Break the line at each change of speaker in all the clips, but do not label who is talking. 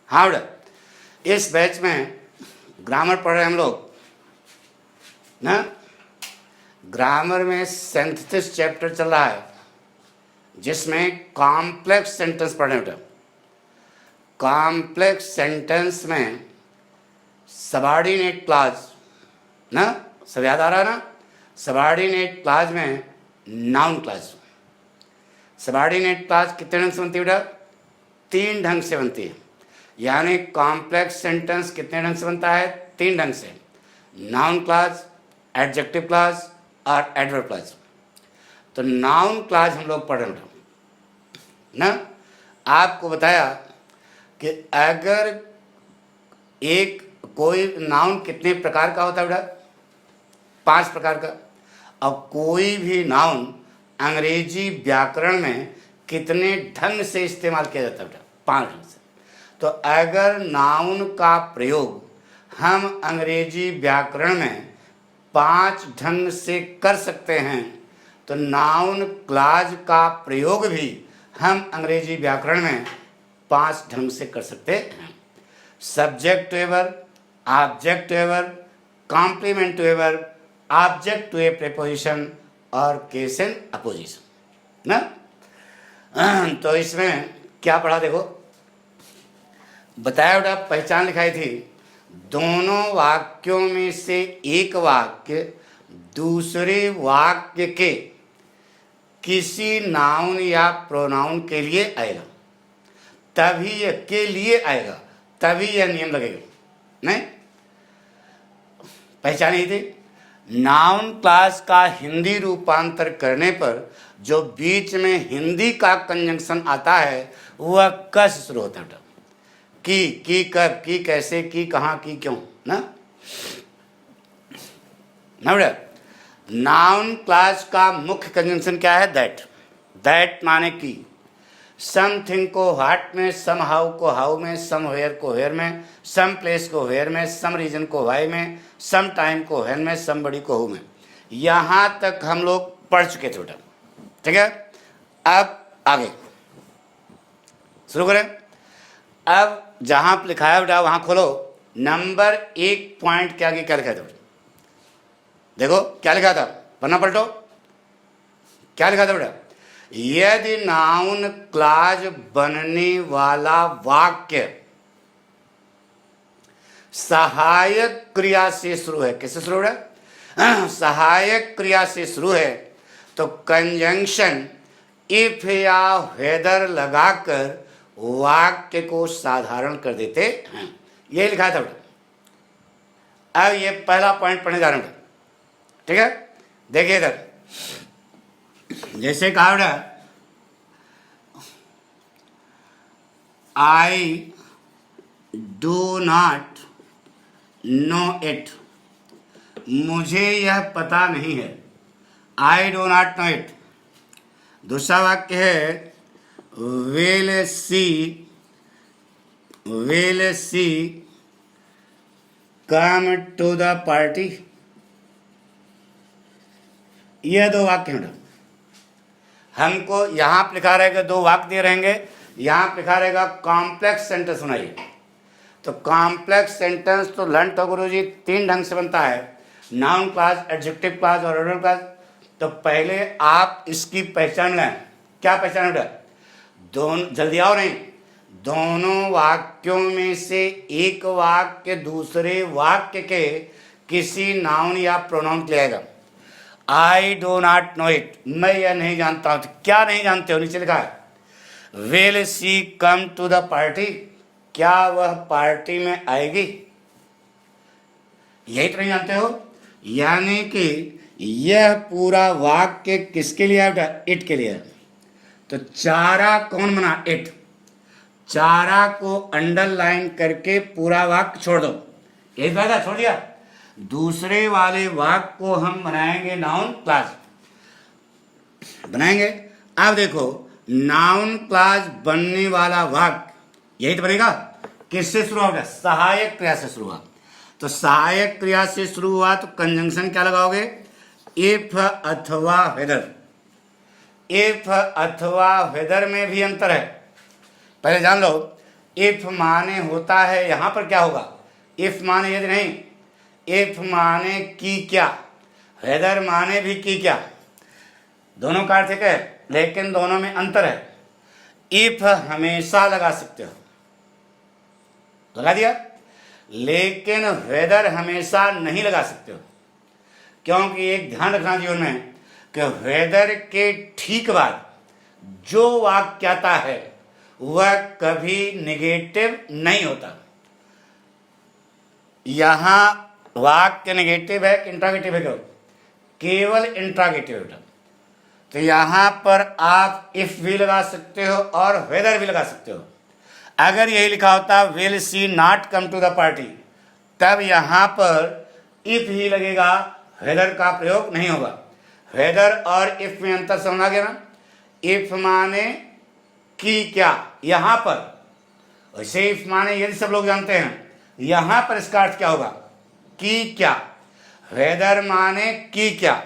हाँ बेटा, इस बैच में ग्रामर पढ़ रहे हैं हम लोग ना। ग्रामर में सिंथेसिस चैप्टर चल रहा है जिसमें कॉम्प्लेक्स सेंटेंस पढ़ रहे हैं बेटा। कॉम्प्लेक्स सेंटेंस में सबऑर्डिनेट क्लॉज ना, सब याद आ रहा है ना। सबऑर्डिनेट क्लॉज में नाउन क्लॉज। सबऑर्डिनेट क्लॉज कितने ढंग से बनती है बेटा? 3 ढंग से बनती है। यानी कॉम्प्लेक्स सेंटेंस कितने ढंग से बनता है? 3 ढंग से। नाउन क्लॉज, एडजेक्टिव क्लॉज और एडवर्ब क्लॉज। तो नाउन क्लॉज हम लोग पढ़ रहे हैं ना। आपको बताया कि अगर एक कोई नाउन कितने प्रकार का होता है बेटा? 5 प्रकार का। अब कोई भी नाउन अंग्रेजी व्याकरण में कितने ढंग से इस्तेमाल किया जाता है बेटा? 5 ढंग से। तो अगर नाउन का प्रयोग हम अंग्रेजी व्याकरण में 5 ढंग से कर सकते हैं तो नाउन क्लॉज का प्रयोग भी हम अंग्रेजी व्याकरण में 5 ढंग से कर सकते हैं। Subject to a verb, object to a verb, complement to a verb, object to a preposition और केस एंड अपोजिशन ना। तो इसमें क्या पढ़ा देखो, बताया बेटा, पहचान लिखाई थी। दोनों वाक्यों में से एक वाक्य दूसरे वाक्य के किसी नाउन या प्रोनाउन के लिए आएगा, तभी यह के लिए आएगा, तभी यह नियम लगेगा। नहीं पहचानी थी। नाउन क्लॉज का हिंदी रूपांतर करने पर जो बीच में हिंदी का कंजंक्शन आता है वह क से शुरू होता है बेटा। की, कब, की कैसे, की कहाँ, की क्यों ना बेटा। नाउन क्लॉज का मुख्य कंजंक्शन क्या है? दैट। दैट माने की। समथिंग को व्हाट में, सम हाउ को हाउ में, सम वेयर को वेयर में, सम प्लेस को वेयर में, सम रीजन को वाई में, सम टाइम को व्हेन में, सम बड़ी को हु में। यहाँ तक हम लोग पढ़ चुके थे बेटा, ठीक है। अब आगे शुरू करें। अब जहाँ पर लिखा है बेटा वहाँ खोलो। नंबर 1 पॉइंट के आगे क्या लिखा था बेटा? देखो क्या लिखा था, पन्ना पलटो। क्या लिखा था बेटा? यदि नाउन क्लॉज बनने वाला वाक्य सहायक क्रिया से शुरू है, किससे शुरू है? सहायक क्रिया से शुरू है तो कंजंक्शन इफ या वेदर लगाकर वाक्य को साधारण कर देते हैं। ये लिखा था बेटा। अब ये पहला पॉइंट पढ़ने जा रहे हैं, ठीक है। देखिए इधर, जैसे कहा बेटा, I do not know it, मुझे यह पता नहीं है। I do not know it. दूसरा वाक्य है will she come to the party. यह 2 वाक्य हैं। हमको यहाँ पर लिखा रहेगा, 2 वाक्य दिए रहेंगे, यहाँ पर लिखा रहेगा कॉम्प्लेक्स सेंटेंस सुनाइए। तो कॉम्प्लेक्स सेंटेंस तो लर्न तो गुरुजी 3 ढंग से बनता है, नाउन क्लॉज, एडजेक्टिव क्लॉज और एडवर्ब क्लॉज। तो पहले आप इसकी पहचान लें। क्या पहचान बेटा? दोनों, जल्दी आओ नहीं, दोनों वाक्यों में से एक वाक्य दूसरे वाक्य के किसी नाउन या प्रोनाउन के लिए आएगा। आई डो नॉट नो इट, मैं यह नहीं जानता हूं। तो क्या नहीं जानते हो? नीचे लिखा है will she come to the party, क्या वह पार्टी में आएगी? यही तो नहीं जानते हो। यानी कि यह पूरा वाक्य किसके लिए है बेटा? इट के लिए है। तो चारा कौन बना? इट। चारा को अंडरलाइन करके पूरा वाक्य छोड़ दो। यही फायदा, छोड़ दिया। दूसरे वाले वाक्य को हम बनाएंगे नाउन क्लॉज बनाएंगे। अब देखो, नाउन क्लॉज बनने वाला वाक्य यही तो बनेगा। किससे शुरू होगा? सहायक क्रिया से शुरू हुआ। तो सहायक क्रिया से शुरू हुआ तो कंजंक्शन क्या लगाओगे? इफ अथवा वेदर। इफ अथवा वेदर में भी अंतर है, पहले जान लो। इफ माने होता है, यहां पर क्या होगा, इफ माने यदि नहीं, इफ माने की क्या, वेदर माने भी की क्या, दोनों का अर्थ है, लेकिन दोनों में अंतर है। इफ हमेशा लगा सकते हो, लगा दिया, लेकिन वेदर हमेशा नहीं लगा सकते हो, क्योंकि एक ध्यान रखना जीवन में कि वेदर के ठीक बाद जो वाक्य आता है वह कभी निगेटिव नहीं होता। यहां वाक्य निगेटिव है कि इंट्रागेटिव है, केवल इंट्रागेटिव है। तो यहां पर आप इफ भी लगा सकते हो और वेदर भी लगा सकते हो। अगर यही लिखा होता will she not come to the party, तब यहां पर इफ ही लगेगा, वेदर का प्रयोग नहीं होगा। वेदर और इफ में अंतर समझा गया ना। इफ माने की क्या, यहां पर, वैसे इफ माने यदि सब लोग जानते हैं, यहां पर इसका अर्थ क्या होगा, की क्या। वेदर माने की क्या,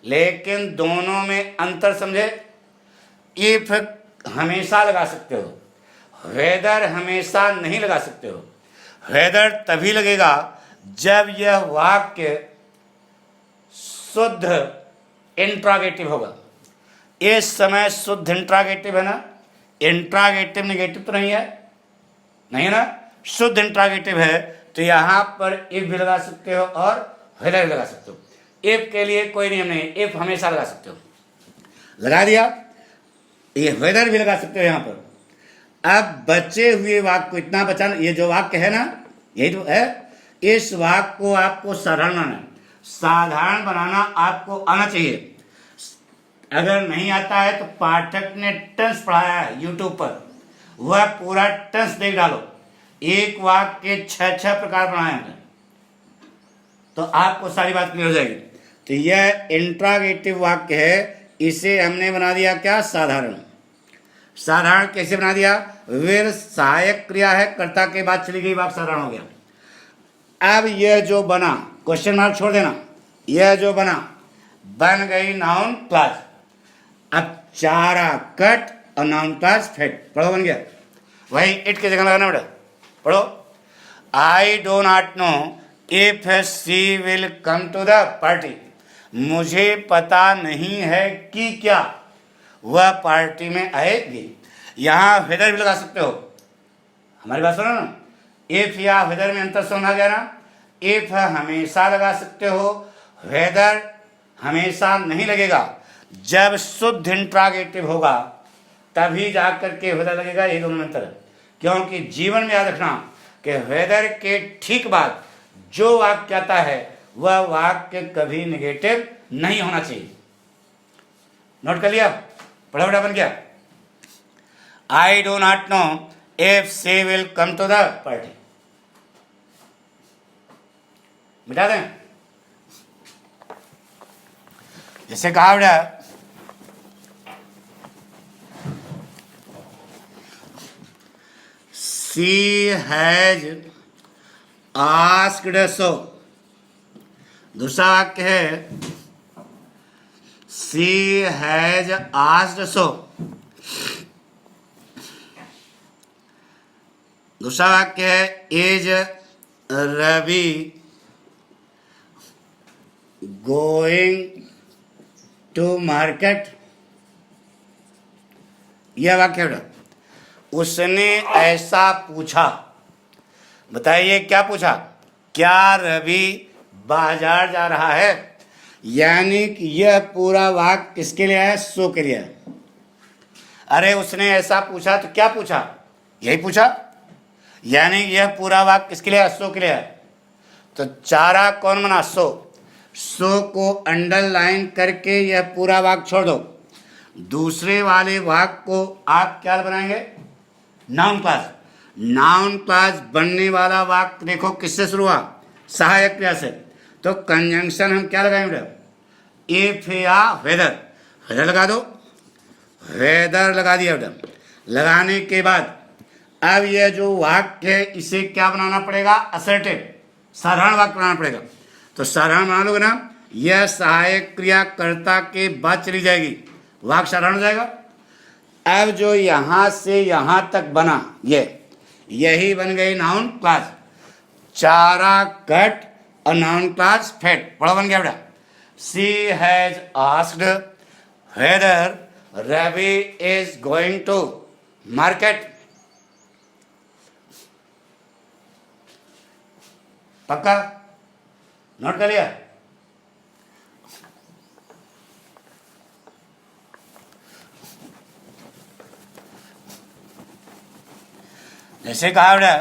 लेकिन दोनों में अंतर समझे। इफ हमेशा लगा सकते हो, वेदर हमेशा नहीं लगा सकते हो। वेदर तभी लगेगा जब यह वाक्य शुद्ध इंट्रागेटिव होगा। इस समय शुद्ध इंट्रागेटिव है ना, इंट्रागेटिव निगेटिव तो नहीं है, नहीं है ना, शुद्ध इंट्रागेटिव है। तो यहां पर इफ भी लगा सकते हो और वेदर भी लगा सकते हो। इफ के लिए कोई नियम नहीं, इफ हमेशा लगा सकते हो, लगा दिया। ये वेदर भी लगा सकते हो यहां पर। अब बचे हुए वाक्य को इतना बचाना, ये जो वाक्य है ना, यही तो है। इस वाक्य को आपको साधारण बनाना, साधारण बनाना आपको आना चाहिए। अगर नहीं आता है तो पाठक ने टेंस पढ़ाया है यूट्यूब पर, वह पूरा टेंस देख डालो। एक वाक्य के 6 प्रकार बनाए हैं, तो आपको सारी बात क्लियर हो जाएगी। तो यह इंट्रागेटिव वाक्य है, इसे हमने बना दिया क्या, साधारण। साधारण कैसे बना दिया, विल सहायक क्रिया है, कर्ता के बाद चली गई, वाक्य साधारण हो गया। अब यह जो बना, क्वेश्चन मार्क छोड़ देना, यह जो बना बन गई नाउन क्लास। अब चारा कट और नाउन क्लास फेट, पढ़ो बन गया। वही इट की जगह लगाना बेटा, पढ़ो। I do not know if she will come to the party, मुझे पता नहीं है कि क्या वह पार्टी में आएगी। यहां वेदर भी लगा सकते हो, हमारी बात सुनो ना। इफ या वेदर में अंतर समझा गया ना। इफ हमेशा लगा सकते हो, वेदर हमेशा नहीं लगेगा। जब शुद्ध इंट्रागेटिव होगा तभी जाकर के वेदर लगेगा, ये दोनों में अंतर है। क्योंकि जीवन में याद रखना कि वेदर के ठीक बाद जो वाक्य आता है वह वाक्य कभी निगेटिव नहीं होना चाहिए। नोट कर लिया, पढ़ा बड़ा बन गया। I do not know if she will come to the party, मिटा दें। जैसे कहा बेटा, सी हैज आस्क्ड सो, दूसरा वाक्य है सी हैज आस्क्ड सो। दूसरा वाक्य है is Ravi going to market. यह वाक्य है, उसने ऐसा पूछा। बताइए क्या पूछा, क्या रवि बाजार जा रहा है। यानी कि यह पूरा वाक्य किसके लिए है, सो के लिए है। अरे उसने ऐसा पूछा तो क्या पूछा, यही पूछा। यानी यह पूरा वाक्य किसके लिए है, सो के लिए है। तो चारा कौन बना, सो। सो को अंडरलाइन करके यह पूरा वाक्य छोड़ दो। दूसरे वाले वाक्य को आप क्या बनाएंगे, नाउन क्लास। नाउन क्लास बनने वाला वाक्य देखो किससे शुरू हुआ, सहायक क्रिया से। तो कंजंक्शन हम क्या लगाएंगे, इफ या वेदर। वेदर लगा दो, वेदर लगा दिया बेटा। लगाने के बाद अब यह जो वाक्य है इसे क्या बनाना पड़ेगा, असर्टिव, साधारण वाक्य बनाना पड़ेगा। तो साधारण बना लोगे ना, यह सहायक क्रिया कर्ता के बाद चली जाएगी, वाक्य साधारण हो जाएगा। अब जो यहां से यहां तक बना, ये यही बन गई नाउन क्लास। चारा कट और नाउन क्लास फेड। पढ़ो बन गया बेटा। She has asked whether Ravi is going to market. पक्का नोट कर लिया? जैसे कहा बेटा,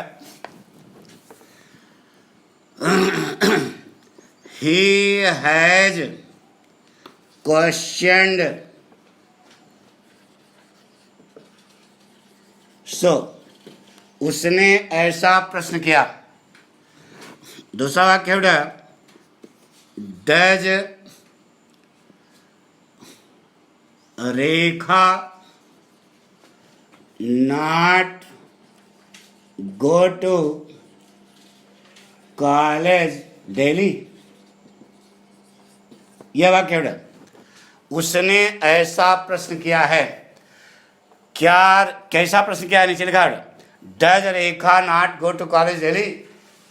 he has questioned, so उसने ऐसा प्रश्न किया। दूसरा वाक्य बेटा, does Rekha not go to college daily. यह वाक्य बेटा, उसने ऐसा प्रश्न किया है। क्या कैसा प्रश्न किया है? नीचे लिखा है does Rekha not go to college daily.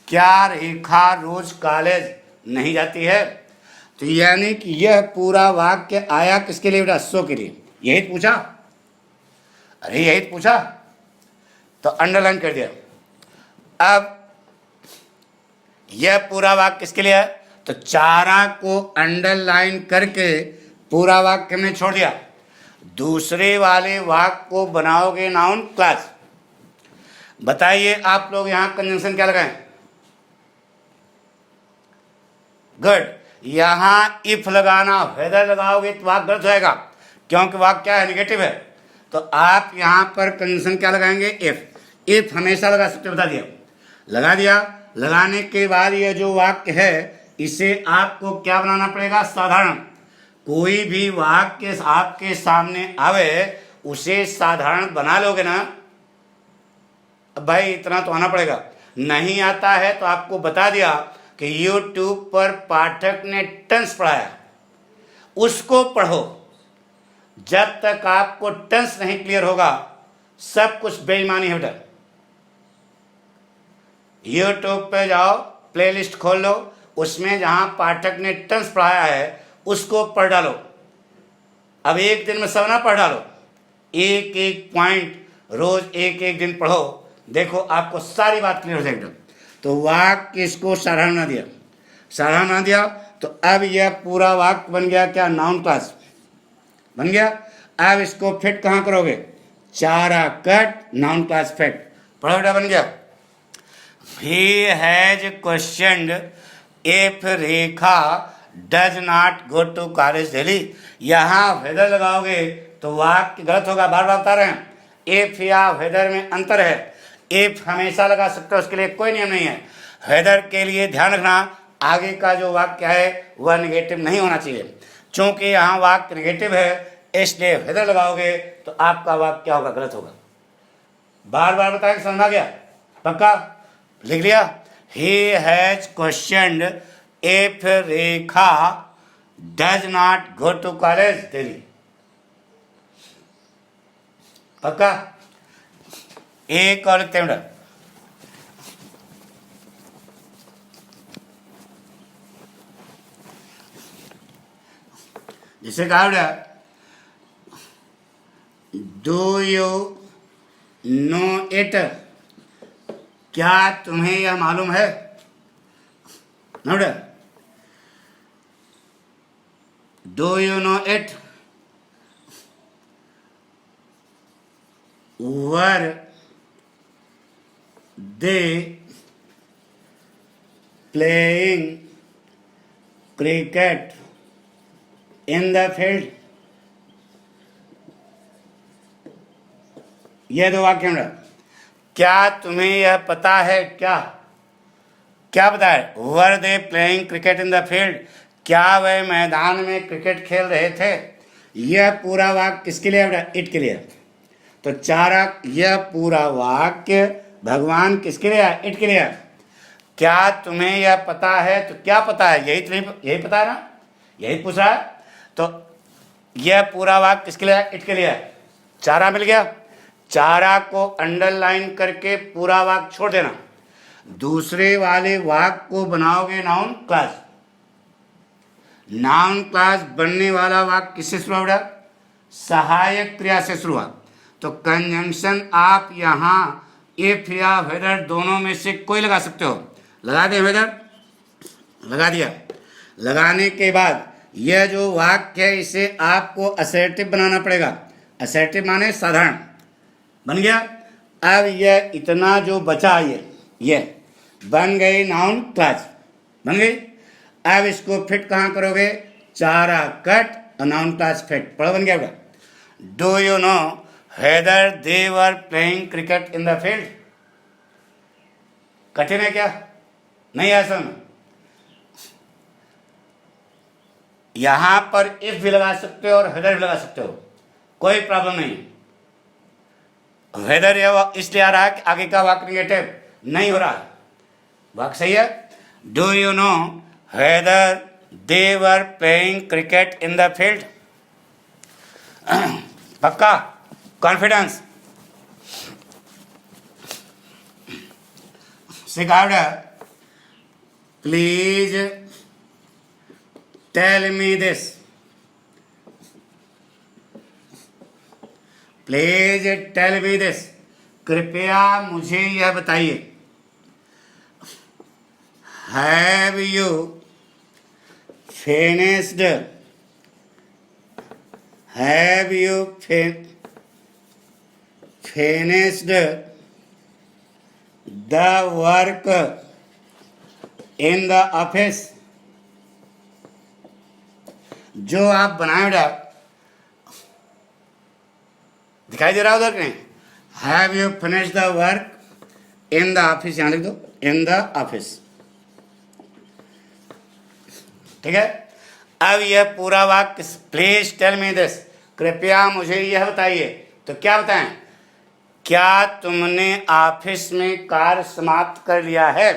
क्या रेखा रोज कॉलेज नहीं जाती है? तो यानी कि यह पूरा वाक्य आया किसके लिए बेटा? सो के लिए। यही तो पूछा। अरे यही तो पूछा, तो अंडरलाइन कर दिया। अब यह पूरा वाक्य किसके लिए है? तो चारा को अंडरलाइन करके पूरा वाक्य में छोड़ दिया। दूसरे वाले वाक्य को बनाओगे नाउन क्लास। बताइए आप लोग यहां कंजंक्शन क्या लगाएं? गुड। यहां इफ लगाना, वेदर लगाओगे तो वाक्य गलत होएगा, क्योंकि वाक्य क्या है? निगेटिव है। तो आप यहां पर कंजंक्शन क्या लगाएंगे? इफ। इफ हमेशा लगा सकते, बता दिया। लगा दिया। लगाने के बाद यह जो वाक्य है इसे आपको क्या बनाना पड़ेगा? साधारण। कोई भी वाक्य आपके सामने आवे उसे साधारण बना लोगे ना। अब भाई इतना तो आना पड़ेगा। नहीं आता है तो आपको बता दिया कि YouTube पर पाठक ने टेंस पढ़ाया, उसको पढ़ो। जब तक आपको टेंस नहीं क्लियर होगा सब कुछ बेईमानी है बेटा। YouTube पे जाओ, प्लेलिस्ट खोल लो, उसमें जहां पाठक ने टेंस पढ़ाया है उसको पढ़ डालो। अब एक दिन में सब ना पढ़ डालो, एक एक पॉइंट रोज एक एक दिन पढ़ो। देखो आपको सारी बात क्लियर हो जाएगी। तो वाक्य इसको साधारण ना दिया, साधारण ना दिया तो अब यह पूरा वाक्य बन गया क्या? नाउन क्लास बन गया। अब इसको फिट कहाँ करोगे? चारा कट नाउन क्लास फिट। पढ़ो बेटा, बन गया। He has questioned if Rekha does not go to college daily। यहाँ वेदर लगाओगे तो वाक्य गलत होगा, बार बार बता रहे हैं। इफ या वेदर में अंतर है। इफ हमेशा लगा सकते हो, उसके लिए कोई नियम नहीं है। वेदर के लिए ध्यान रखना, आगे का जो वाक्य है वह निगेटिव नहीं होना चाहिए। चूंकि यहाँ वाक्य निगेटिव है इसलिए वेदर लगाओगे तो आपका वाक्य क्या होगा? गलत होगा। बार बार बताएं, समझ आ गया? पक्का लिख लिया? He has questioned if Rekha does not go to college daily। पक्का? एक और लिखते हैं। जिसे कहा बेटा, डू यू नो इट। क्या तुम्हें यह मालूम है? ना बेटा, do you no it. Were they playing cricket in the field. यह दो वाक्य हैं। क्या तुम्हें यह पता है? क्या क्या पता है? Were they playing cricket in the field. क्या वह मैदान में क्रिकेट खेल रहे थे? यह पूरा वाक्य किसके लिए है? इट के लिए। तो चारा यह पूरा वाक्य भगवान किसके लिए है? इट के लिए। क्या तुम्हें यह पता है? तो क्या पता है? यही पता है ना, यही पूछ रहा है। तो यह पूरा वाक्य किसके लिए है? इट के लिए। चारा मिल गया। चारा को अंडरलाइन करके पूरा वाक्य छोड़ देना। दूसरे वाले वाक्य को बनाओगे नाउन क्लास। नाउन क्लास बनने वाला वाक्य किससे शुरू हुआ? सहायक क्रिया से शुरू हुआ। तो कंजंक्शन आप यहाँ इफ या वेदर दोनों में से कोई लगा सकते हो। लगा दें वेदर, लगा दिया। लगाने के बाद यह जो वाक्य है इसे आपको असर्टिव बनाना पड़ेगा। असर्टिव माने साधारण। बन गया। अब यह इतना जो बचा ये बन गई नाउन क्लास, बन गई। अब इसको फिट कहाँ करोगे? चारा कट और नाउन क्लास फिट। पढ़ो, बन गया बेटा। Do you know whether they were playing cricket in the field? कठिन है क्या? नहीं है समझ। यहां पर इफ भी लगा सकते हो और वेदर भी लगा सकते हो, कोई प्रॉब्लम नहीं। वेदर इसलिए आ रहा है कि आगे का वाक्य निगेटिव नहीं हो रहा। वाक्य सही है। Do you know whether they were playing cricket in the field? पक्का? कॉन्फिडेंस से कहा, please tell me this. Please tell me this, कृपया मुझे यह बताइए। Have you finished? Have you finished the work in the office? जो आप बनाए बेटा, दिखाई दे रहा उधर नहीं? Have you finish the work in the office, यहां लिख दो, इन द ऑफिस। ठीक है। अब यह पूरा वाक्य, प्लीज टेल मी दिस, कृपया मुझे यह बताइए। तो क्या बताएं? क्या तुमने ऑफिस में कार्य समाप्त कर लिया है?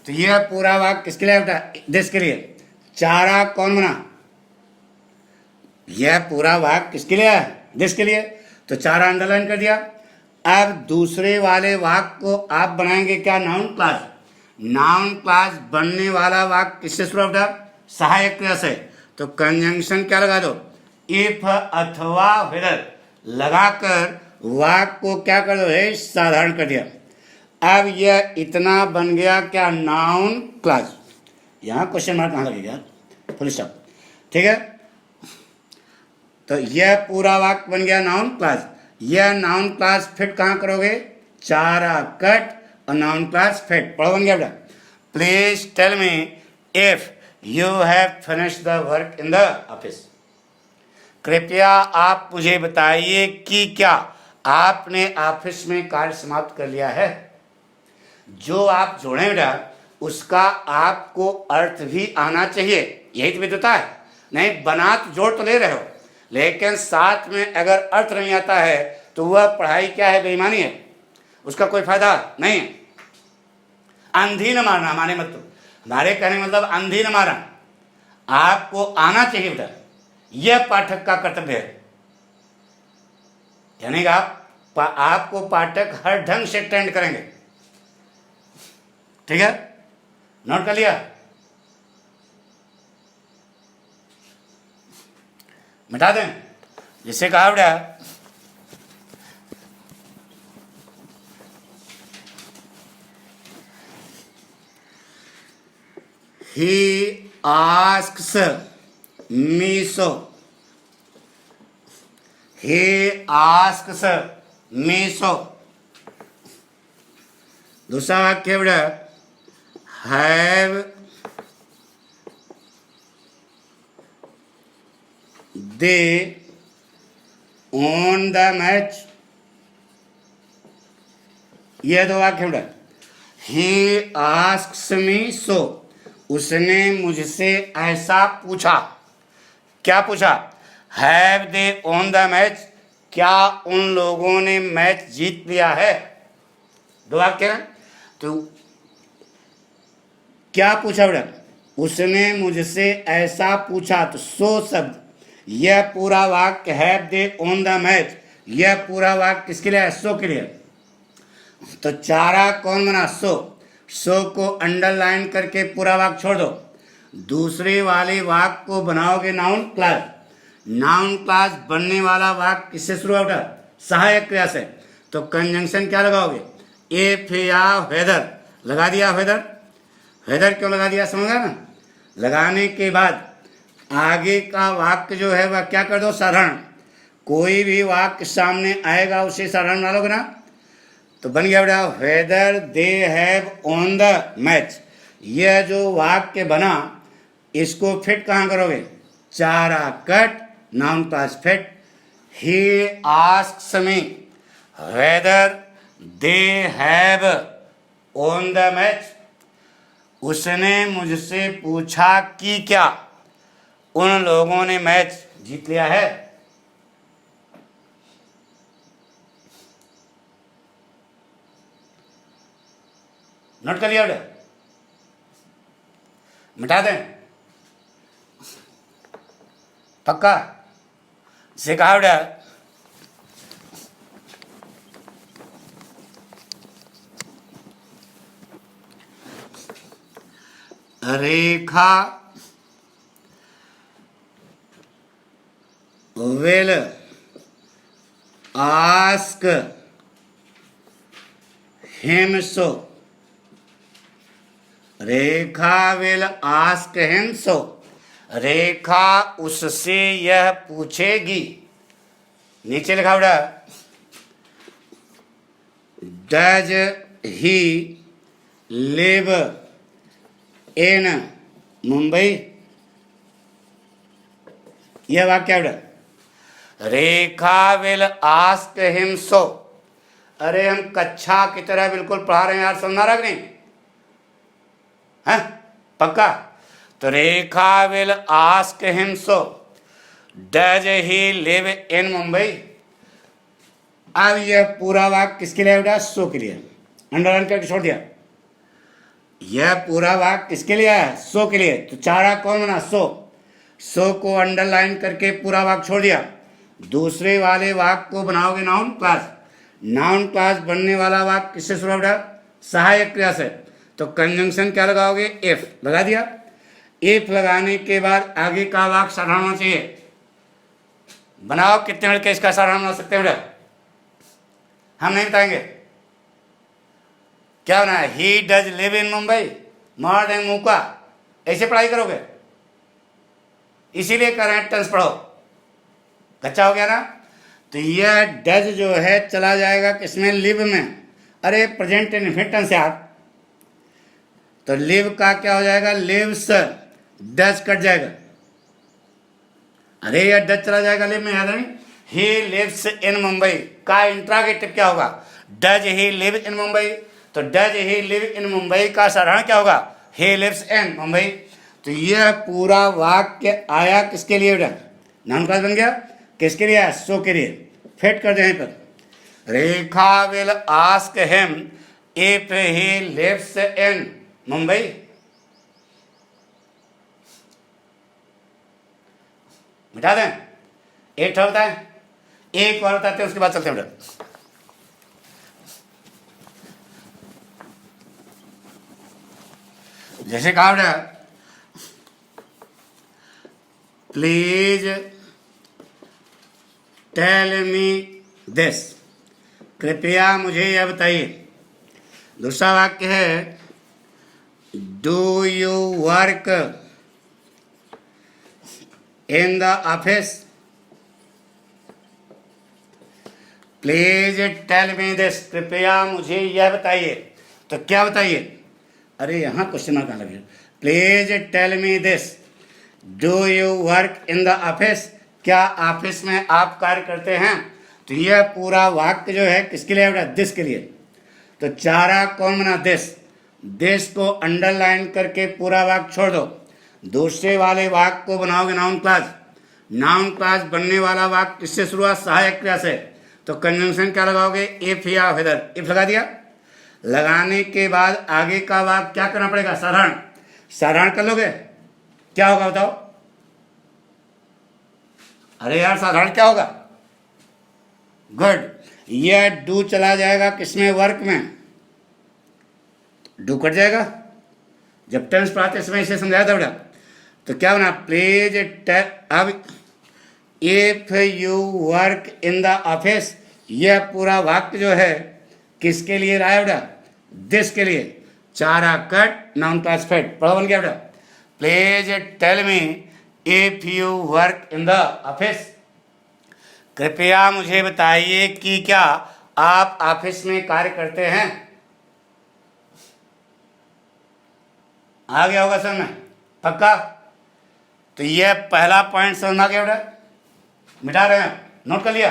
तो यह पूरा वाक्य किसके लिए बेटा? दिस के लिए। चारा कौन बना? यह पूरा वाक्य किसके लिए है? दिस के लिए। तो चारा अंडरलाइन कर दिया। अब दूसरे वाले वाक्य को आप बनाएंगे क्या? Noun class. नाउन क्लास बनने वाला वाक्य किससे शुरू होता? सहायक क्रिया से। तो कंजंक्शन क्या लगा दो? इफ अथवा वेदर लगाकर वाक्य को क्या कर दो? है साधारण कर दिया। अब यह इतना बन गया क्या? Noun class. यहां क्वेश्चन मार्क कहां लगेगा? Full stop. ठीक है। तो यह पूरा वाक्य बन गया नाउन क्लास। यह नाउन क्लास फिट कहां करोगे? चारा कट और नाउन क्लास फिट। पढ़ो, बन गया बेटा। Please tell me if you have finished the work in the office. कृपया आप मुझे बताइए कि क्या आपने ऑफिस में कार्य समाप्त कर लिया है। जो आप जोड़े बेटा उसका आपको अर्थ भी आना चाहिए। यही तो विद्वता है। नहीं बना तो जोड़ तो ले रहे हो, लेकिन साथ में अगर अर्थ नहीं आता है तो वह पढ़ाई क्या है? बेईमानी है। उसका कोई फायदा नहीं है। अंधी न मारना माने मतलब, हमारे कहने मतलब अंधी न मारना। आपको आना चाहिए बेटा, यह पाठक का कर्तव्य है। यानी कि आपको पाठक हर ढंग से ट्रेंड करेंगे। ठीक है, नोट कर लिया? मिटा दें जिससे कहा बेटा he asks me so, he asks me so। दूसरा वाक्य बेटा have they on the match. यह दो वाक्य बेटा। ही आस्क्स मी सो, उसने मुझसे ऐसा पूछा। क्या पूछा? Have they on the match, क्या उन लोगों ने मैच जीत लिया है। दो वाक्य ना। तो क्या पूछा बेटा? उसने मुझसे ऐसा पूछा। तो सो शब्द, यह पूरा वाक्य have they on the match, यह पूरा वाक्य किसके लिए है? सो के लिए। तो चारा कौन बना? सो को अंडरलाइन करके पूरा वाक्य छोड़ दो। दूसरे वाले वाक्य को बनाओगे नाउन क्लास। नाउन क्लास बनने वाला वाक्य किससे शुरू होगा? सहायक क्रिया से। तो कंजंक्शन क्या लगाओगे? इफ या वेदर लगा दिया। वेदर क्यों लगा दिया समझा ना? लगाने के बाद आगे का वाक्य जो है वह क्या कर दो? साधारण। कोई भी वाक्य सामने आएगा उसे साधारण बना लोगे ना। तो बन गया बेटा whether they have on the match. यह जो वाक्य बना इसको फिट कहाँ करोगे? चारा cut noun class fit. He asks me whether they have on the match. उसने मुझसे पूछा कि क्या उन लोगों ने मैच जीत लिया है। नोट कर लिया बेटा? मिटा दें? पक्का? से कहा बेटा रेखा will ask him so। Rekha will ask him so। रेखा उससे यह पूछेगी। नीचे लिखा बेटा does he live in Mumbai. यह वाक्य क्या बेटा? रेखा विल आस्क हिम सो। अरे हम कक्षा की तरह बिल्कुल पढ़ा रहे हैं यार, समझा रहा कि नहीं? है पक्का? तो Rekha will ask him so does he live in Mumbai. अब यह पूरा वाक्य किसके लिए बेटा? सो के लिए। अंडरलाइन करके छोड़ दिया। यह पूरा वाक्य किसके लिए है? सो के लिए। तो चारा कौन बना? सो को अंडरलाइन करके पूरा वाक्य छोड़ दिया। दूसरे वाले वाक्य को बनाओगे नाउन क्लास। नाउन क्लास बनने वाला वाक्य किससे शुरू होगा? सहायक क्रिया से। तो कंजंक्शन क्या लगाओगे? इफ लगा दिया। इफ लगाने के बाद आगे का वाक्य साधारण होना चाहिए। बनाओ, कितने लड़के इसका साधारण बना सकते हैं बेटा? हम नहीं बताएंगे। क्या बना है? He does live in Mumbai. More than मुका। ऐसे पढ़ाई करोगे? इसीलिए कर रहे हैं टेंस पढ़ो। कच्चा हो गया ना? तो यह डज जो है चला जाएगा किसमें? लिव में। अरे प्रेजेंट इनफिनिट टेंस यार। तो लिव का क्या हो जाएगा? लिव्स। डज कट जाएगा। अरे यह डज चला जाएगा लिव में, याद नहीं? ही लिव्स इन मुंबई का इंट्रागेटिव क्या होगा? Does he live in Mumbai. तो does he live in Mumbai का साधारण क्या होगा? He lives in Mumbai. तो यह पूरा वाक्य आया किसके लिए बेटा? नाउन क्लास बन गया। किसके लिए आया? सो के लिए। फिट कर दे यहीं पर। Rekha will ask him if he lives in Mumbai. मिटा दें? एक होता है, एक बार बताते हैं उसके बाद चलते हैं बेटा। जैसे कहा बेटा प्लीज टेल मी दिस। कृपया मुझे यह बताइए। दूसरा वाक्य है do you work in the office. Please tell me this. कृपया मुझे यह बताइए। तो क्या बताइए? अरे यहाँ क्वेश्चन मार्क कहाँ लगे? Please tell me this do you work in the office. क्या ऑफिस में आप कार्य करते हैं? तो यह पूरा वाक्य जो है किसके लिए बेटा? दिस के लिए। तो चारा कौन बना? दिस। दिस को अंडरलाइन करके पूरा वाक्य छोड़ दो। दूसरे वाले वाक्य को बनाओगे नाउन क्लास। नाउन क्लास बनने वाला वाक्य किससे शुरुआत? सहायक क्रिया से। तो कंजंक्शन क्या लगाओगे? इफ या वेदर। इफ लगा दिया। लगाने के बाद आगे का वाक्य क्या करना पड़ेगा? साधारण। साधारण कर लोगे? क्या होगा बताओ? अरे यार साधारण क्या होगा? गुड। यह डू चला जाएगा किसमें, वर्क में, डू कट जाएगा। जब टेंस पढ़ाते समय इसे समझाया था बेटा, तो क्या बना, प्लीज। अब if you work in the office, यह पूरा वाक्य जो है किसके लिए रहा है बेटा, दिस के लिए। चारा कट, नाउन क्लास फेड, पढ़ो बन गया बेटा। Please tell me if you work in the office, कृपया मुझे बताइए कि क्या आप ऑफिस में कार्य करते हैं। आ गया होगा समझ में, पक्का। तो यह पहला पॉइंट समझ में आ गया बेटा, मिटा रहे हैं, नोट कर लिया।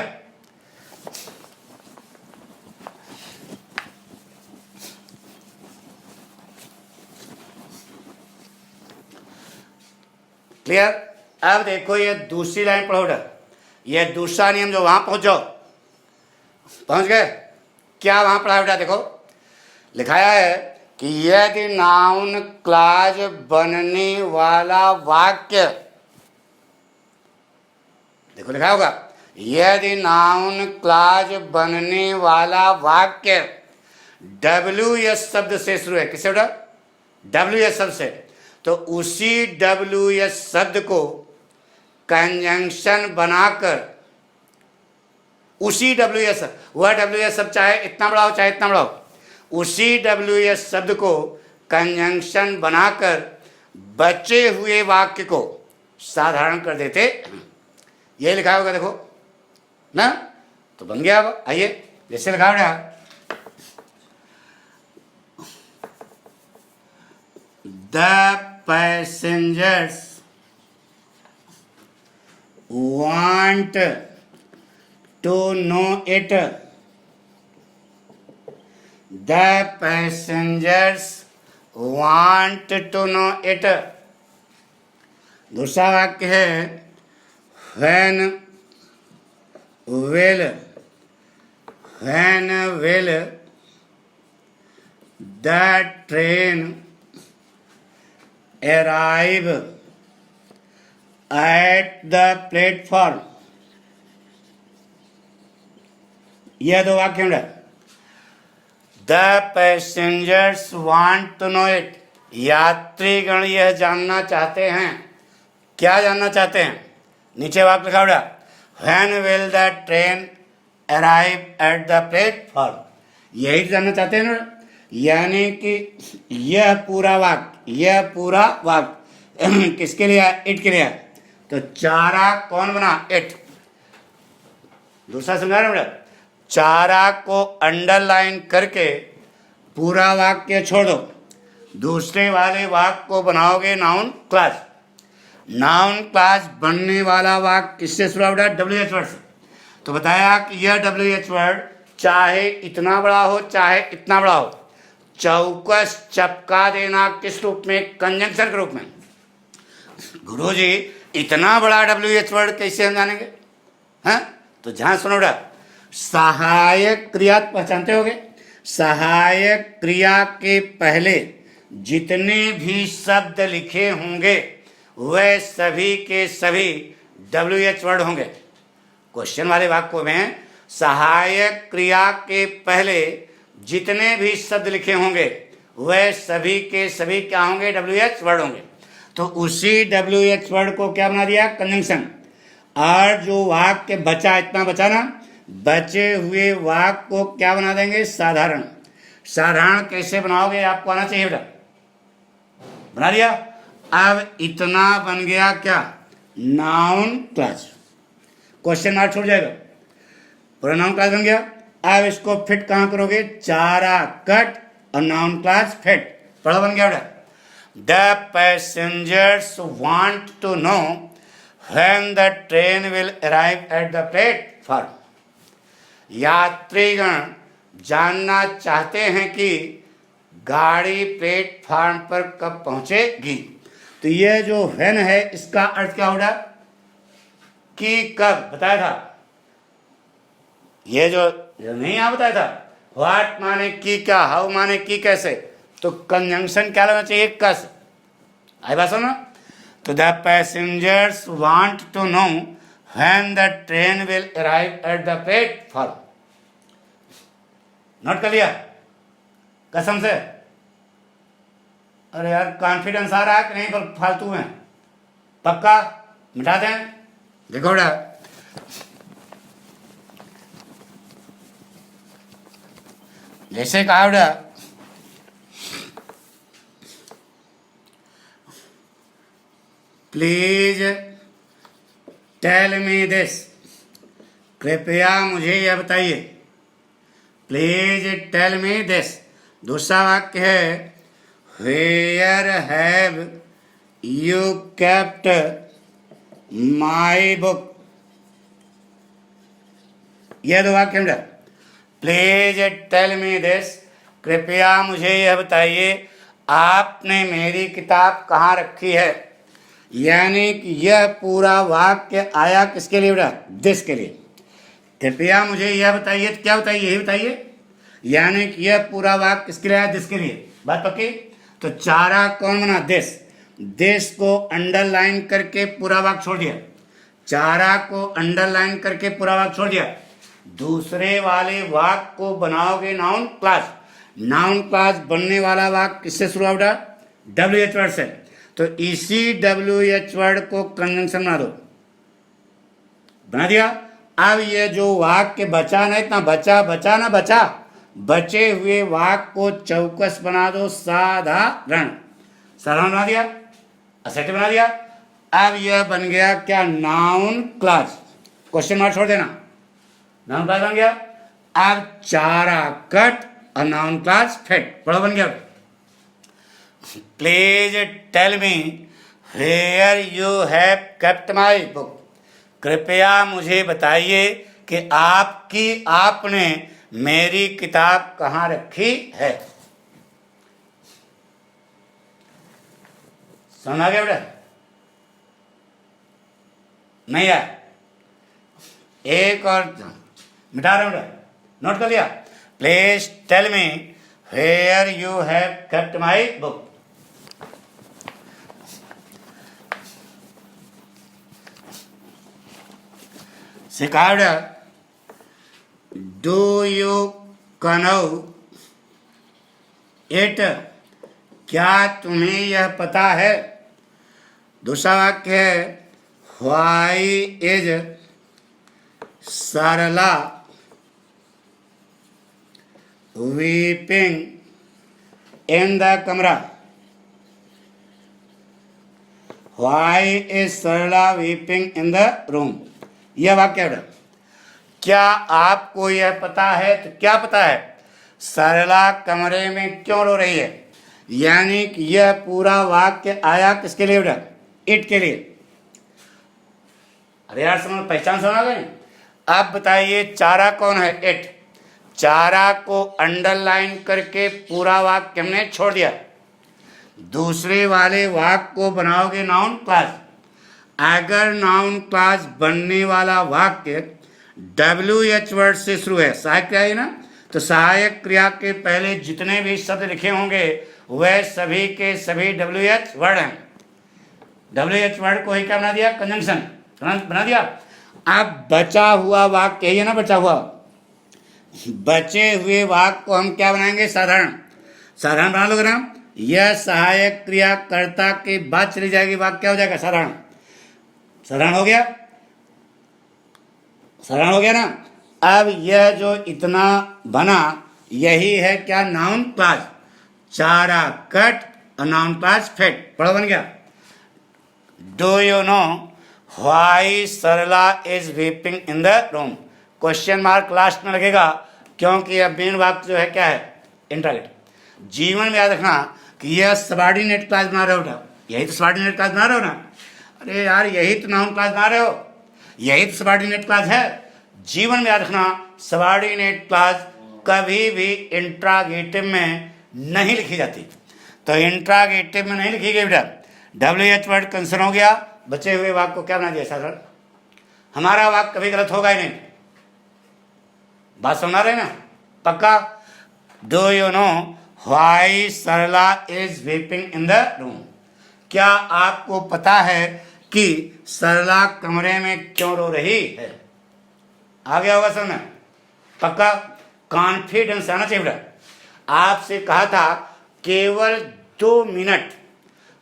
क्लियर। अब देखो ये दूसरी लाइन पढ़ो बेटा, यह दूसरा नियम जो वहां पहुंच जाओ, पहुंच गए। क्या वहां पढ़ा बेटा, देखो लिखाया है कि यदि नाउन क्लॉज बनने वाला वाक्य, देखो लिखा होगा, यदि नाउन क्लॉज बनने वाला वाक्य WS शब्द से शुरू है, किससे बेटा, WS शब्द से, तो उसी WS शब्द को कंजंक्शन बनाकर, उसी WS, वह WS शब्द चाहे इतना बड़ा हो चाहे इतना बड़ा हो, उसी WS शब्द को कंजंक्शन बनाकर बचे हुए वाक्य को साधारण कर देते। ये लिखा होगा देखो ना, तो बन गया। अब आइए, जैसे लिखा होगा, the passengers want to know it, the passengers want to know it। दूसरा वाक्य है, when will the train arrive at the platform। यह दो वाक्य हैं। The passengers want to know it, यात्रीगण यह जानना चाहते हैं। क्या जानना चाहते हैं, नीचे वाक्य लिखा हुआ, when will the train arrive at the platform, यही जानना चाहते हैं ना। यानी कि यह पूरा वाक्य किसके लिए है, इट के लिए है। तो चारा कौन बना, इट। दूसरा समझा रहे बेटा, चारा को अंडरलाइन करके पूरा वाक्य छोड़ दो, दूसरे वाले वाक्य को बनाओगे नाउन क्लास। नाउन क्लास बनने वाला वाक्य किससे शुरू होगा, WH वर्ड से। तो बताया कि यह WH वर्ड चाहे इतना बड़ा हो चाहे इतना बड़ा हो, चौकस चपका देना किस रूप में, कंजंक्शन के रूप में। गुरुजी इतना बड़ा WH वर्ड कैसे हम जानेंगे, हैं? तो जहां सुनो बेटा, सहायक क्रिया पहचानते होगे, सहायक क्रिया के पहले जितने भी शब्द लिखे होंगे वह सभी के सभी WH वर्ड होंगे। क्वेश्चन वाले वाक्यों में सहायक क्रिया के पहले जितने भी शब्द लिखे होंगे वह सभी के सभी क्या होंगे, WH वर्ड होंगे। तो उसी WH वर्ड को क्या बना दिया, कंजंक्शन। और जो वाक्य बचा, इतना बचा ना, बचे हुए वाक्य को क्या बना देंगे, साधारण। साधारण कैसे बनाओगे आपको आना चाहिए बेटा, बना दिया। अब इतना बन गया क्या, नाउन क्लास। क्वेश्चन मार्क छूट जाएगा, पूरा नाउन क्लास बन गया। अब इसको फिट कहां करोगे, चारा कट और नाउन क्लास फिट, पढ़ो बन गया बेटा। The passengers want to know when the train will arrive at the platform। यात्रीगण जानना चाहते हैं कि गाड़ी प्लेटफार्म पर कब पहुंचेगी। तो ये जो when है इसका अर्थ क्या होगा, कि कब बताया था। ये जो नहीं यहाँ बताया था, व्हाट माने की क्या, हाउ माने की कैसे, तो कंजंक्शन क्या लगना चाहिए, कस। आई बात सुनो। तो the passengers want to know when the train will arrive at the platform. Note कर लिया कसम से? अरे यार कॉन्फिडेंस आ रहा है कि नहीं? पर फालतू में पक्का मिटा दें। देखो बेटा, जैसे कहा बेटा, प्लीज टेल मी दिस, कृपया मुझे यह बताइए। Please tell me this. दूसरा वाक्य है where have you kept my book. यह दो वाक्य बेटा। प्लीज टेल मी दिस, कृपया मुझे यह बताइए आपने मेरी किताब कहाँ रखी है। यानी कि यह पूरा वाक्य आया किसके लिए बेटा? दिस के लिए। कृपया मुझे यह बताइए, तो क्या बताइए? यही बताइए। यानी कि यह पूरा वाक्य किसके लिए आया? दिस के लिए। बात पक्की? तो चारा कौन बना? दिस। दिस को अंडरलाइन करके पूरा वाक्य छोड़ दिया। चारा को अंडरलाइन करके पूरा वाक्य छोड़ दिया। दूसरे वाले वाक्य को बनाओगे नाउन क्लास। नाउन क्लास बनने वाला वाक्य किससे शुरू होगा? WH वर्ड से। तो इसी WH वर्ड को कंजंक्शन बना दो। बना दिया। अब ये जो वाक्य बचा ना, इतना बचा, बचे हुए वाक्य को चौकस बना दो साधारण। साधारण बना दिया, असर्टिव बना दिया। अब यह बन गया क्या? Noun class. क्वेश्चन मार्क छोड़ देना। नाउन क्लास बन गया। अब चारा कट और नाउन क्लास फेड। पढ़ो बन गया। Please tell me where you have kept my book. कृपया मुझे बताइए कि आपने मेरी किताब कहाँ रखी है। समझ आ गया बेटा? नहीं आया? एक और मिटा रहा हूं बेटा, नोट कर लिया। Please tell me where you have kept my book. सिखा बेटा, डू यू कनो इट। क्या तुम्हें यह पता है? दूसरा वाक्य है why is Sarla weeping in the कमरा। Why is Sarla weeping in the room. यह वाक्य है। क्या आपको यह पता है? तो क्या पता है? सरला कमरे में क्यों रो रही है। यानी कि यह पूरा वाक्य आया किसके लिए बेटा? इट के लिए। अरे यार समझ, पहचान समझ गए? अब बताइए चारा कौन है? इट। चारा को अंडरलाइन करके पूरा वाक्य हमने छोड़ दिया। दूसरे वाले वाक्य को बनाओगे नाउन क्लास। अगर नाउन क्लास बनने वाला वाक्य WH वर्ड से शुरू है, सहायक क्रिया है ना, तो सहायक क्रिया के पहले जितने भी शब्द लिखे होंगे वह सभी के सभी WH वर्ड हैं। WH वर्ड को ही क्या बना दिया? कंजंक्शन बना दिया। अब बचा हुआ वाक्य यही है ना, बचा हुआ। बचे हुए वाक्य को हम क्या बनाएंगे? साधारण। साधारण बना लोगे ना। यह सहायक क्रिया कर्ता के बाद चली जाएगी, वाक्य क्या हो जाएगा? साधारण। साधारण हो गया। साधारण हो गया ना। अब यह जो इतना बना यही है क्या? Noun class. चारा कट और नाउन क्लास फेड। पढ़ो बन गया। Do you know why Sarla is weeping in the room. Question mark last में लगेगा क्योंकि यह मेन वाक्य जो है क्या है? इंटरगेट। जीवन में याद रखना कि यह सबऑर्डिनेट क्लास बना रहे हो बेटा। यही तो सबऑर्डिनेट क्लास बना रहे हो ना। अरे यार यही तो नाउन क्लास बना रहे हो, यही तो सबऑर्डिनेट क्लास है। जीवन में याद रखना सबऑर्डिनेट क्लास कभी भी इंट्रागेटिव में नहीं लिखी जाती। तो इंट्रागेटिव में नहीं लिखी गई बेटा। WH वर्ड कंसर्न हो गया। बचे हुए वाक्य को क्या बना दिया? साधारण। हमारा वाक्य कभी गलत होगा ही नहीं। बात समझा रहे ना? पक्का। Do you know why Sarla is weeping in the room. क्या आपको पता है कि सरला कमरे में क्यों रो रही है। आ गया होगा समझ में? पक्का कॉन्फिडेंस आना चाहिए बेटा। आपसे कहा था केवल 2 मिनट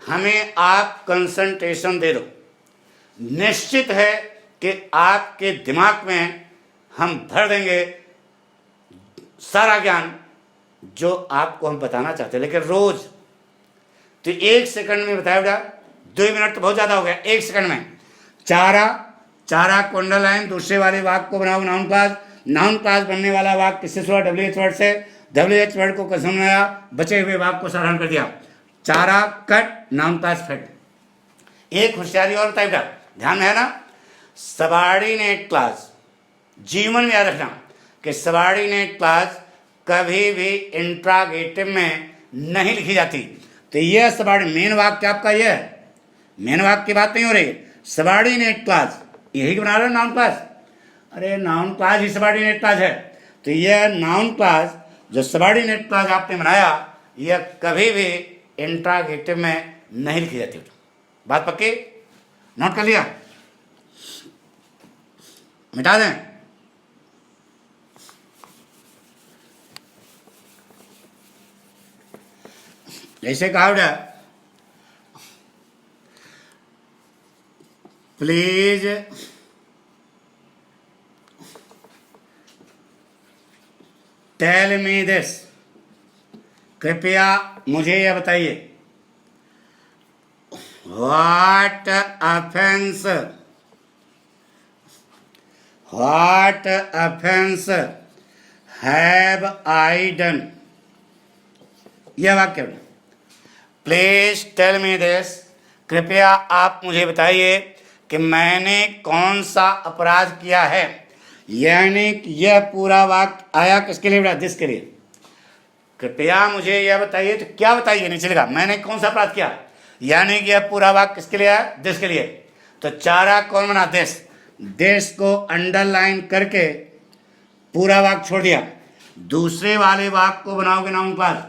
हमें आप कंसंट्रेशन दे दो, निश्चित है कि आपके दिमाग में हम भर देंगे सारा ज्ञान जो आपको हम बताना चाहते हैं। लेकिन रोज तो 1 सेकंड में बताया बेटा, 2 मिनट तो बहुत ज्यादा हो गया। 1 सेकंड में चारा को अंडरलाइन, दूसरे वाले वाक्य को बनाओ नाउन क्लास। नाउन क्लास बनने वाला वाक्य किससे शुरू? WH वर्ड से। WH वर्ड को कसम बनाया, बचे हुए वाक्य को साधारण कर दिया। चारा कट, नाउन क्लास फेड। एक होशियारी और बताई बेटा, ध्यान में है ना? सबॉर्डिनेट क्लास जीवन में याद रखना कि सबॉर्डिनेट क्लास कभी भी इंट्रागेटिव में नहीं लिखी जाती। तो यह सबॉर्डिनेट मेन वाक्य आपका यह है, मेन वाक्य की बात नहीं हो रही। सबॉर्डिनेट क्लास यही बना रहे हो नाउन क्लास। अरे नाउन क्लास ही सबॉर्डिनेट क्लास है। तो यह नाउन क्लास जो सबॉर्डिनेट क्लास आपने बनाया, यह कभी भी इंट्रागेटिव में नहीं लिखी जाती। बात पक्की? नोट कर लिया? मिटा दें? जैसे कहा बेटा, प्लीज टेल मी दिस, कृपया मुझे यह बताइए। What offence have I done. यह वाक्य प्लीज टेल मी दिस, कृपया आप मुझे बताइए कि मैंने कौन सा अपराध किया है। यानी कि यह पूरा वाक्य आया किसके लिए बेटा? दिस के लिए। कृपया मुझे यह बताइए, तो क्या बताइए नीचे लिखा, मैंने कौन सा अपराध किया। यानी कि यह पूरा वाक्य किसके लिए आया? दिस के लिए। तो चारा कौन बना? दिस। दिस को अंडरलाइन करके पूरा वाक्य छोड़ दिया। दूसरे वाले वाक्य को बनाओगे नाउन क्लास।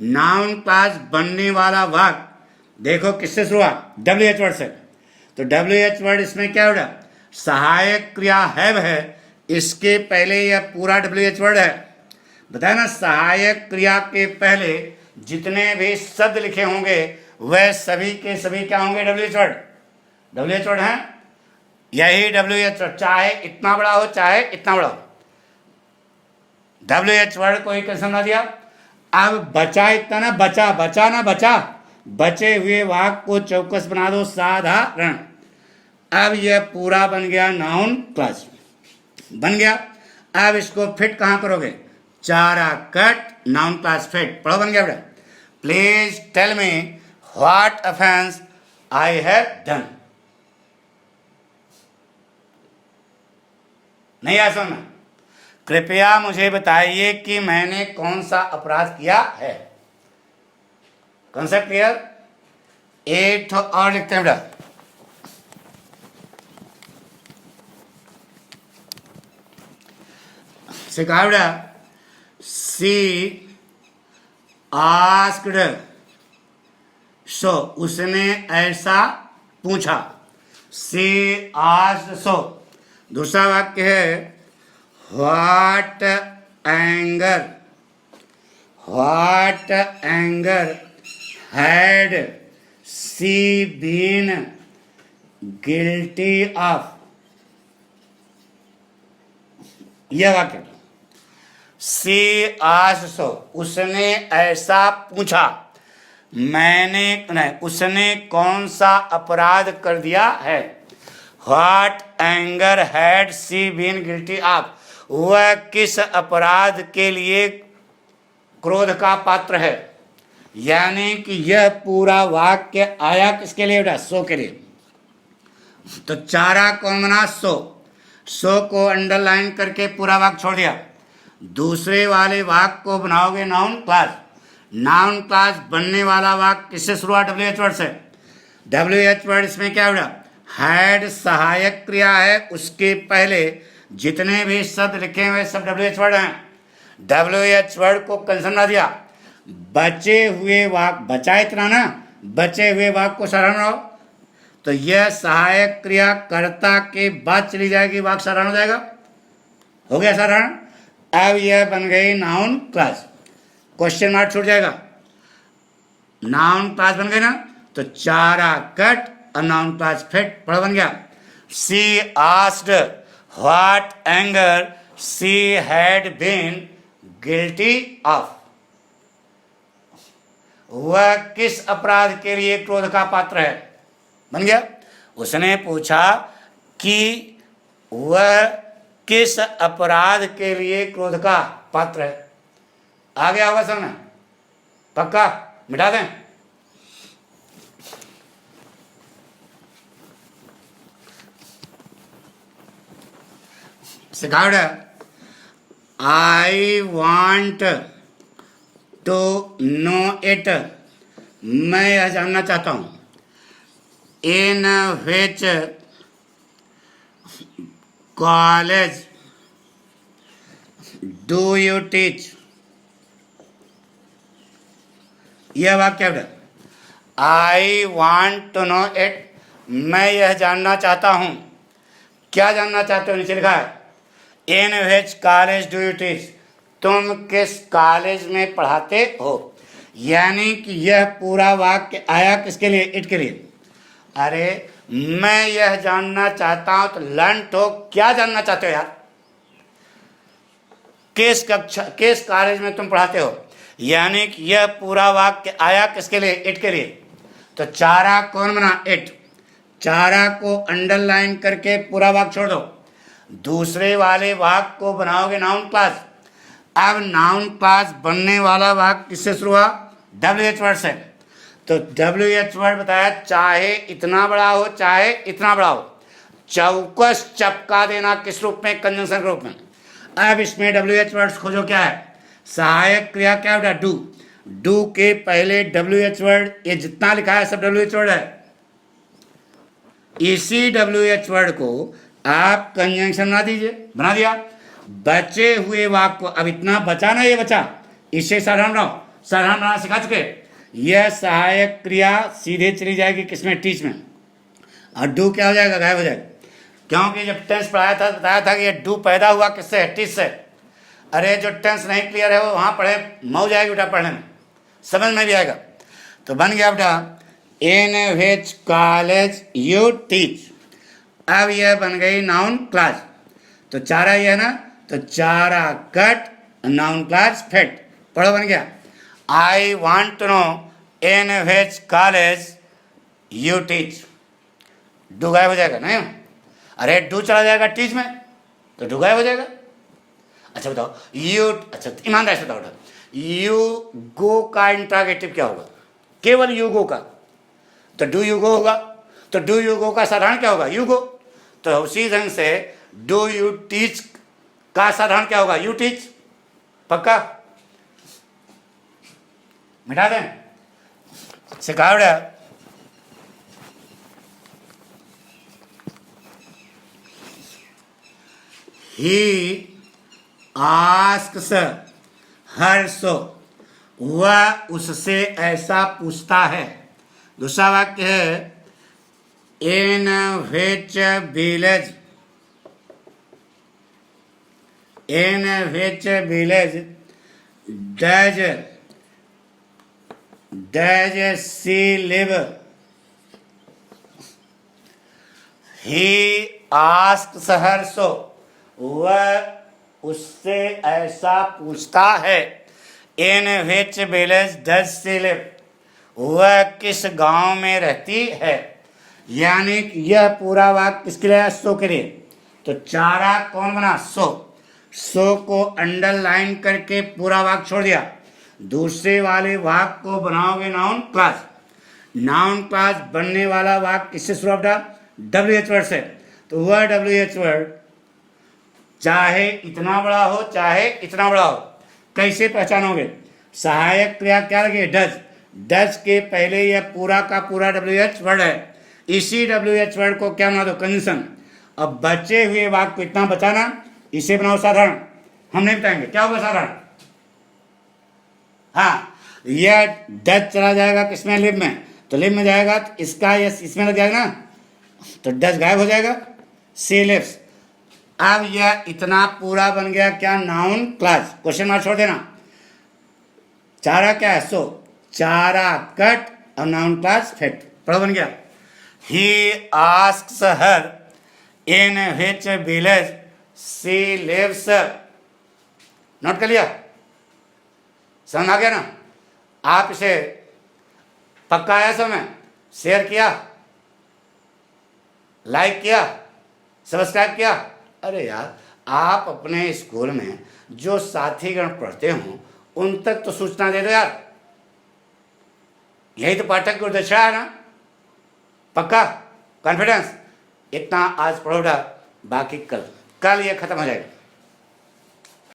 नाउन क्लास बनने वाला वाक्य देखो किससे शुरू हुआ? WH वर्ड से। तो WH वर्ड इसमें क्या होगा? सहायक क्रिया हैव है, इसके पहले यह पूरा WH वर्ड है। बताया ना, सहायक क्रिया के पहले जितने भी शब्द लिखे होंगे वह सभी के सभी क्या होंगे? WH word. WH वर्ड है, यही WH वर्ड, चाहे इतना बड़ा हो चाहे इतना बड़ा हो। WH वर्ड को ही कैसे समझा दिया। अब बचा इतना ना, बचा बचे हुए वाक्य को चौकस बना दो साधारण। अब यह पूरा बन गया नाउन क्लास, बन गया। अब इसको फिट कहां करोगे? चारा कट, नाउन क्लास फिट। पढ़ो, बन गया बेटा। Please tell me what offence I have done. नहीं आया समझ में? कृपया मुझे बताइए कि मैंने कौन सा अपराध किया है। Concept clear? एक और लिखते हैं बेटा, सिखा बेटा। सी आस्क्ड, सो उसने ऐसा पूछा। She asked so. दूसरा वाक्य है what anger had she been guilty of. यह वाक्य सी आस्क्ड सो, उसने ऐसा पूछा। उसने कौन सा अपराध कर दिया है। What anger had she been guilty of, वह किस अपराध के लिए क्रोध का पात्र है। यानी कि यह पूरा वाक्य आया किसके लिए बेटा? सो के लिए। तो चारा कौन बना? सो को अंडरलाइन करके पूरा वाक्य छोड़ दिया। दूसरे वाले वाक्य को बनाओगे नाउन क्लास। नाउन क्लास बनने वाला वाक्य किससे शुरुआत? WH वर्ड से। WH वर्ड इसमें क्या बेटा? हैड सहायक क्रिया है, उसके पहले जितने भी शब्द लिखे हुए सब WH वर्ड हैं। WH वर्ड को कंसर्न ना दिया। बचे हुए वाक्य, बचा इतना ना, बचे हुए वाक्य को साधारण बनाओ। तो यह सहायक क्रिया कर्ता के बाद चली जाएगी, वाक्य साधारण हो जाएगा। हो गया साधारण। अब यह बन गई नाउन क्लास, क्वेश्चन मार्क छूट जाएगा। नाउन क्लास बन गई ना, तो चारा कट और नाउन क्लास फिट, पढ़ो बन गया। She asked what anger she had been guilty of, वह किस अपराध के लिए क्रोध का पात्र है, बन गया। उसने पूछा कि वह किस अपराध के लिए क्रोध का पात्र है। आ गया होगा समझ, पक्का, मिटा दें। सिखावट, I want to know it, मैं यह जानना चाहता हूं। In which college do you teach, यह वाक्य है। I want to know it, मैं यह जानना चाहता हूं। क्या जानना चाहते हो, नीचे लिखा है। In which college do you teach, तुम किस कॉलेज में पढ़ाते हो। यानी कि यह पूरा वाक्य आया किसके लिए, इट के लिए। अरे मैं यह जानना चाहता हूं, तो लर्न तो क्या जानना चाहते हो यार, किस कक्षा, किस कॉलेज में तुम पढ़ाते हो। यानी कि यह पूरा वाक्य आया किसके लिए, इट के लिए। तो चारा कौन बना, इट। चारा को अंडरलाइन करके पूरा वाक्य छोड़ दो, दूसरे वाले वाक्य को बनाओगे नाउन क्लास। अब नाउन क्लास बनने वाला वाक्य किससे शुरू हुआ, WH वर्ड से। तो WH वर्ड बताया, चाहे इतना बड़ा हो चाहे इतना बड़ा हो, चौकस चपका देना किस रूप में, कंजंक्शन के रूप में। अब इसमें WH वर्ड्स खोजो, क्या है, सहायक क्रिया क्या बेटा, डू। डू के पहले WH वर्ड, ये जितना लिखा है सब WH वर्ड है। इसी WH वर्ड को आप कंजंक्शन बना दीजिए, बना दिया। बचे हुए वाक्य को, अब इतना बचा ना, ये बचा, इसे साधारण बनाओ। साधारण बनाना सिखा चुके। यह सहायक क्रिया सीधे चली जाएगी किसमें, टीच में, और डू क्या हो जाएगा, गायब हो जाएगा। क्योंकि जब टेंस पढ़ाया था बताया था कि ये डू पैदा हुआ किससे, टीच से। अरे जो टेंस नहीं क्लियर है वो वहाँ पढ़े, मौज आएगी बेटा पढ़ने में, समझ में भी आएगा। तो बन गया बेटा, इन विच कॉलेज यू टीच। अब यह बन गई नाउन क्लास। तो चारा ये है ना, तो चारा कट नाउन क्लास फिट, पढ़ो बन गया। I want to know in which college you teach, do गायब हो जाएगा नहीं। अरे डू चला जाएगा टीच में, तो डू गायब हो जाएगा। अच्छा बताओ, यू, अच्छा ईमानदारी से बताओ, यू गो का इंट्रागेटिव क्या होगा, केवल यू गो का, तो डू यू गो होगा। तो डू यू गो का साधारण क्या होगा, यू गो। तो उसी ढंग से डू यू टीच का साधारण क्या होगा, यू टीच, पक्का, मिटा दें। सिखावट है, ही आस्क्स हर, सो वह उससे ऐसा पूछता है। दूसरा वाक्य है, in which village, in which village does she live, he asks her, so वह उससे ऐसा पूछता है। In which village does she live, वह किस गांव में रहती है। यानी कि यह पूरा वाक्य किसके लिए, सो के लिए। तो चारा कौन बना, सो। सो को अंडरलाइन करके पूरा वाक्य छोड़ दिया, दूसरे वाले वाक्य को बनाओगे नाउन क्लास। नाउन क्लास बनने वाला वाक्य किससे शुरू होता, WH वर्ड से। तो वह WH वर्ड चाहे इतना बड़ा हो चाहे इतना बड़ा हो, कैसे पहचानोगे, सहायक क्रिया क्या लगे, डज। डज के पहले यह पूरा का पूरा WH वर्ड है, इसी WH वर्ड को क्या बना दो, कंजंक्शन। अब बचे हुए वाक्य को इतना बचाना, इसे बनाओ साधारण। हम नहीं बताएंगे क्या होगा साधारण। हाँ, यह डज चला जाएगा किसमें, लिव में, तो लिव में जाएगा तो इसका यह इसमें लग जाएगा ना, तो डज गायब हो जाएगा, सी लिव्स। अब यह इतना पूरा बन गया क्या, नाउन क्लास। क्वेश्चन मार्क छोड़ देना। चारा क्या है, सो चारा कट और नाउन क्लास फेट, पढ़ो बन गया। He asks her in which village she lives. Note कर लिया, समझ आ गया ना। आप इसे पक्का आया समझ, शेयर किया, लाइक किया, सब्सक्राइब किया। अरे यार, आप अपने स्कूल में जो साथीगण पढ़ते हों उन तक तो सूचना दे दो यार। यही तो पाठक की उद्देश्य है ना। पक्का, कॉन्फिडेंस। इतना आज पढ़ोगा, बाकी कल ये खत्म हो जाएगा।